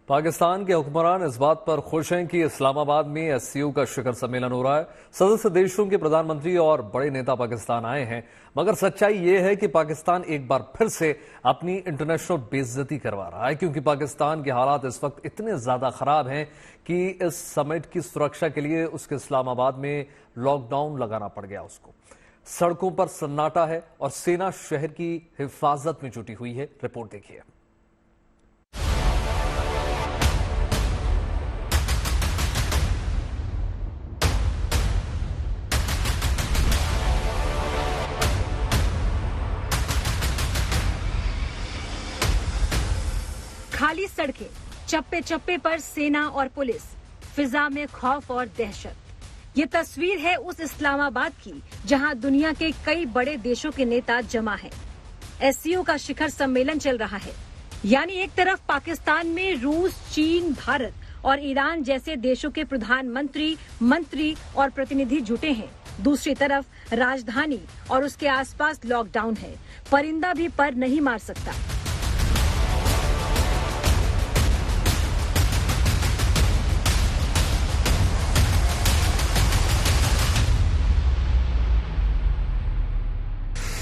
पाकिस्तान के हुक्मरान इस बात पर खुश हैं कि इस्लामाबाद में एससीओ का शिखर सम्मेलन हो रहा है। सदस्य देशों के प्रधानमंत्री और बड़े नेता पाकिस्तान आए हैं, मगर सच्चाई ये है कि पाकिस्तान एक बार फिर से अपनी इंटरनेशनल बेइज्जती करवा रहा है, क्योंकि पाकिस्तान के हालात इस वक्त इतने ज्यादा खराब हैं कि इस समिट की सुरक्षा के लिए उसके इस्लामाबाद में लॉकडाउन लगाना पड़ गया उसको। सड़कों पर सन्नाटा है और सेना शहर की हिफाजत में जुटी हुई है। रिपोर्ट देखिए। खाली सड़कें, चप्पे चप्पे पर सेना और पुलिस, फिजा में खौफ और दहशत। ये तस्वीर है उस इस्लामाबाद की जहां दुनिया के कई बड़े देशों के नेता जमा हैं। एससीओ का शिखर सम्मेलन चल रहा है, यानी एक तरफ पाकिस्तान में रूस, चीन, भारत और ईरान जैसे देशों के प्रधानमंत्री, मंत्री और प्रतिनिधि जुटे हैं। दूसरी तरफ राजधानी और उसके आसपास लॉकडाउन है। परिंदा भी पर नहीं मार सकता।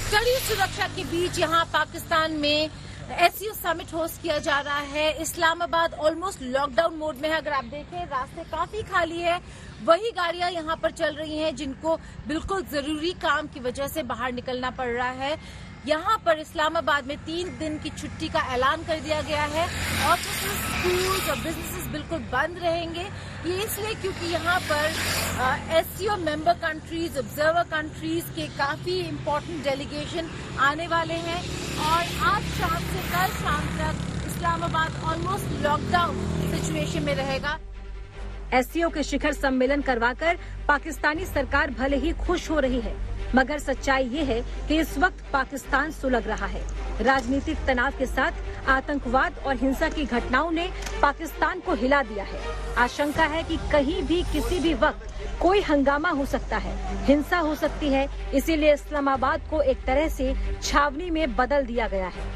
कड़ी सुरक्षा के बीच यहाँ पाकिस्तान में एससीओ समिट होस्ट किया जा रहा है। इस्लामाबाद ऑलमोस्ट लॉकडाउन मोड में है। अगर आप देखें, रास्ते काफी खाली है। वही गाड़ियां यहाँ पर चल रही हैं जिनको बिल्कुल जरूरी काम की वजह से बाहर निकलना पड़ रहा है। यहाँ पर इस्लामाबाद में 3 दिन की छुट्टी का ऐलान कर दिया गया है। ऑफिस, स्कूल और बिजनेसेस बिल्कुल बंद रहेंगे। ये इसलिए क्योंकि यहाँ पर SCO member countries, observer countries के काफी इम्पोर्टेंट डेलीगेशन आने वाले हैं और आज शाम से कल शाम तक इस्लामाबाद ऑलमोस्ट लॉकडाउन सिचुएशन में रहेगा। एससीओ के शिखर सम्मेलन करवाकर पाकिस्तानी सरकार भले ही खुश हो रही है, मगर सच्चाई ये है कि इस वक्त पाकिस्तान सुलग रहा है। राजनीतिक तनाव के साथ आतंकवाद और हिंसा की घटनाओं ने पाकिस्तान को हिला दिया है। आशंका है कि कहीं भी किसी भी वक्त कोई हंगामा हो सकता है, हिंसा हो सकती है। इसीलिए इस्लामाबाद को एक तरह से छावनी में बदल दिया गया है।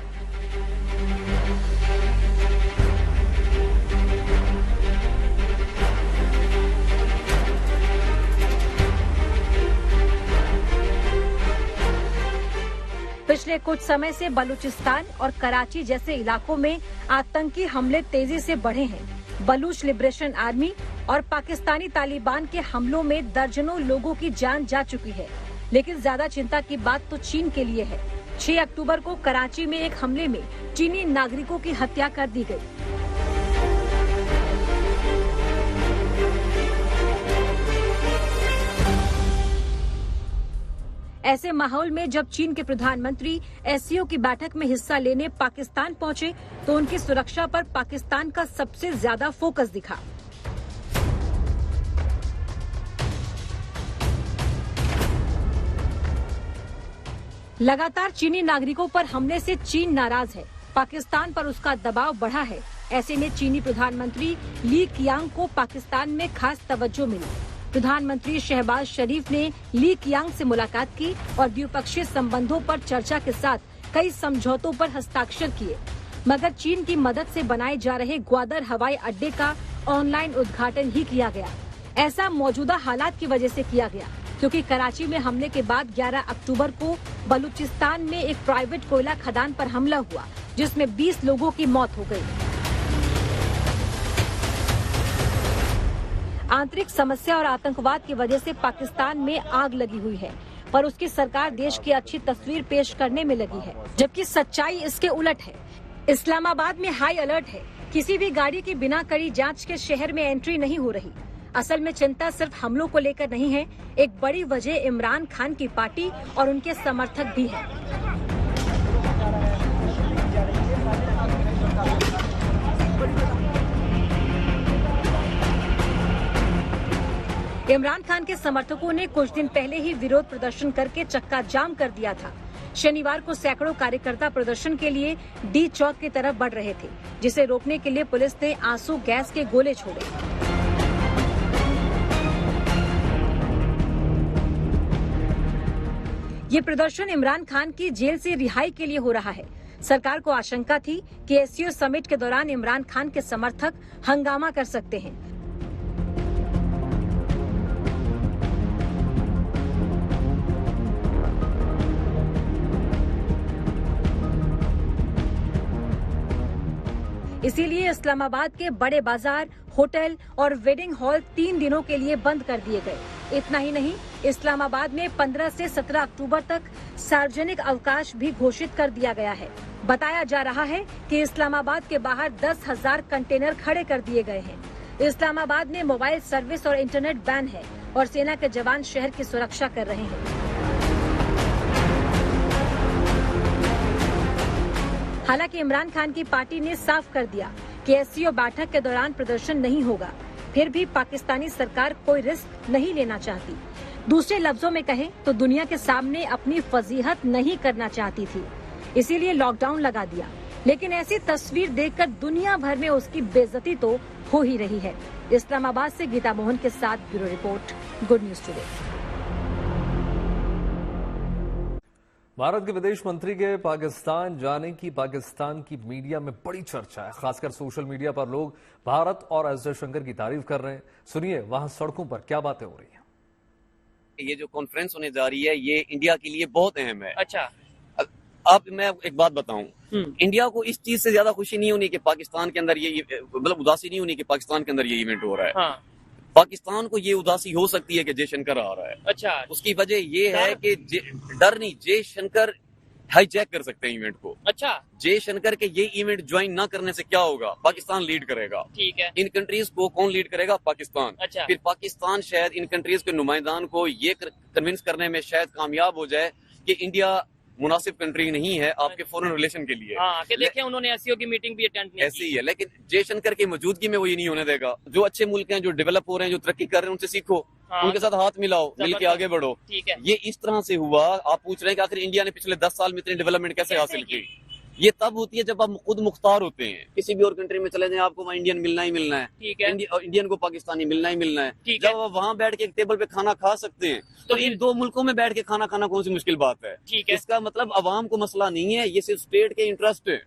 पिछले कुछ समय से बलूचिस्तान और कराची जैसे इलाकों में आतंकी हमले तेजी से बढ़े हैं। बलूच लिबरेशन आर्मी और पाकिस्तानी तालिबान के हमलों में दर्जनों लोगों की जान जा चुकी है। लेकिन ज्यादा चिंता की बात तो चीन के लिए है। 6 अक्टूबर को कराची में एक हमले में चीनी नागरिकों की हत्या कर दी गई। ऐसे माहौल में जब चीन के प्रधानमंत्री एससीओ की बैठक में हिस्सा लेने पाकिस्तान पहुंचे तो उनकी सुरक्षा पर पाकिस्तान का सबसे ज्यादा फोकस दिखा। लगातार चीनी नागरिकों पर हमले से चीन नाराज है। पाकिस्तान पर उसका दबाव बढ़ा है। ऐसे में चीनी प्रधानमंत्री ली कियांग को पाकिस्तान में खास तवज्जो मिली। प्रधानमंत्री शहबाज शरीफ ने ली कियांग से मुलाकात की और द्विपक्षीय संबंधों पर चर्चा के साथ कई समझौतों पर हस्ताक्षर किए। मगर चीन की मदद से बनाए जा रहे ग्वादर हवाई अड्डे का ऑनलाइन उद्घाटन ही किया गया। ऐसा मौजूदा हालात की वजह से किया गया क्योंकि कराची में हमले के बाद 11 अक्टूबर को बलूचिस्तान में एक प्राइवेट कोयला खदान पर हमला हुआ, जिसमें 20 लोगों की मौत हो गई। आंतरिक समस्या और आतंकवाद की वजह से पाकिस्तान में आग लगी हुई है, पर उसकी सरकार देश की अच्छी तस्वीर पेश करने में लगी है, जबकि सच्चाई इसके उलट है। इस्लामाबाद में हाई अलर्ट है। किसी भी गाड़ी की बिना कड़ी जांच के शहर में एंट्री नहीं हो रही। असल में चिंता सिर्फ हमलों को लेकर नहीं है, एक बड़ी वजह इमरान खान की पार्टी और उनके समर्थक भी है। इमरान खान के समर्थकों ने कुछ दिन पहले ही विरोध प्रदर्शन करके चक्का जाम कर दिया था। शनिवार को सैकड़ों कार्यकर्ता प्रदर्शन के लिए डी चौक की तरफ बढ़ रहे थे, जिसे रोकने के लिए पुलिस ने आंसू गैस के गोले छोड़े। ये प्रदर्शन इमरान खान की जेल से रिहाई के लिए हो रहा है। सरकार को आशंका थी कि एससीओ समिट के दौरान इमरान खान के समर्थक हंगामा कर सकते हैं। इसीलिए इस्लामाबाद के बड़े बाजार, होटल और वेडिंग हॉल 3 दिनों के लिए बंद कर दिए गए। इतना ही नहीं, इस्लामाबाद में 15 से 17 अक्टूबर तक सार्वजनिक अवकाश भी घोषित कर दिया गया है। बताया जा रहा है कि इस्लामाबाद के बाहर 10,000 कंटेनर खड़े कर दिए गए हैं। इस्लामाबाद में मोबाइल सर्विस और इंटरनेट बैन है और सेना के जवान शहर की सुरक्षा कर रहे हैं। हालांकि इमरान खान की पार्टी ने साफ कर दिया कि एससीओ बैठक के दौरान प्रदर्शन नहीं होगा। फिर भी पाकिस्तानी सरकार कोई रिस्क नहीं लेना चाहती। दूसरे लफ्जों में कहें तो दुनिया के सामने अपनी फजीहत नहीं करना चाहती थी, इसीलिए लॉकडाउन लगा दिया। लेकिन ऐसी तस्वीर देखकर दुनिया भर में उसकी बेइज्जती तो हो ही रही है। इस्लामाबाद से गीता मोहन के साथ bureau report, good news today. Bharat के विदेश मंत्री के पाकिस्तान जाने की पाकिस्तान की मीडिया में बड़ी चर्चा है। खासकर सोशल मीडिया पर लोग भारत और एस जयशंकर की तारीफ कर रहे हैं। सुनिए वहां सड़कों पर क्या बातें हो रही हैं। ये जो कॉन्फ्रेंस होने जा रही है ये इंडिया के लिए बहुत अहम है। अच्छा, आप मैं एक बात बताऊं, इंडिया को इस चीज से ज्यादा खुशी नहीं होनी कि पाकिस्तान के अंदर ये मतलब उदासी नहीं होनी कि पाकिस्तान के अंदर ये इवेंट हो रहा है। हाँ। पाकिस्तान को ये उदासी हो सकती है कि जयशंकर आ रहा है। अच्छा, उसकी वजह ये है कि डर नहीं, जयशंकर हाईजैक कर सकते हैं इवेंट को। अच्छा, जयशंकर के ये इवेंट ज्वाइन ना करने से क्या होगा, पाकिस्तान लीड करेगा। ठीक है। इन कंट्रीज को कौन लीड करेगा? पाकिस्तान। अच्छा। फिर पाकिस्तान शायद इन कंट्रीज के नुमाइंदान को ये कन्विंस करने में शायद कामयाब हो जाए कि इंडिया मुनासिब कंट्री नहीं है आपके फॉरेन रिलेशन के लिए। हाँ, कि देखें उन्होंने एससीओ की मीटिंग भी अटेंड नहीं ऐसे ही है, लेकिन जयशंकर की मौजूदगी में वो ये नहीं होने देगा। जो अच्छे मुल्क हैं, जो डेवलप हो रहे हैं, जो तरक्की कर रहे हैं, उनसे सीखो। हाँ। उनके साथ हाथ मिलाओ, मिल के आगे बढ़ो। ठीक है। ये इस तरह से हुआ। आप पूछ रहे हैं कि आखिर इंडिया ने पिछले 10 साल में इतनी डेवलपमेंट कैसे हासिल की? ये तब होती है जब आप खुद मुख्तार होते हैं। किसी भी और कंट्री में चले जाएं, आपको वहाँ इंडियन मिलना ही मिलना है। ठीक है। इंडियन को पाकिस्तानी मिलना ही मिलना है। ठीक है। जब आप वहाँ बैठ के एक टेबल पे खाना खा सकते हैं तो इन दो मुल्कों में बैठ के खाना खाना कौन सी मुश्किल बात है? ठीक है। इसका मतलब अवाम को मसला नहीं है, ये सिर्फ स्टेट के इंटरेस्ट है।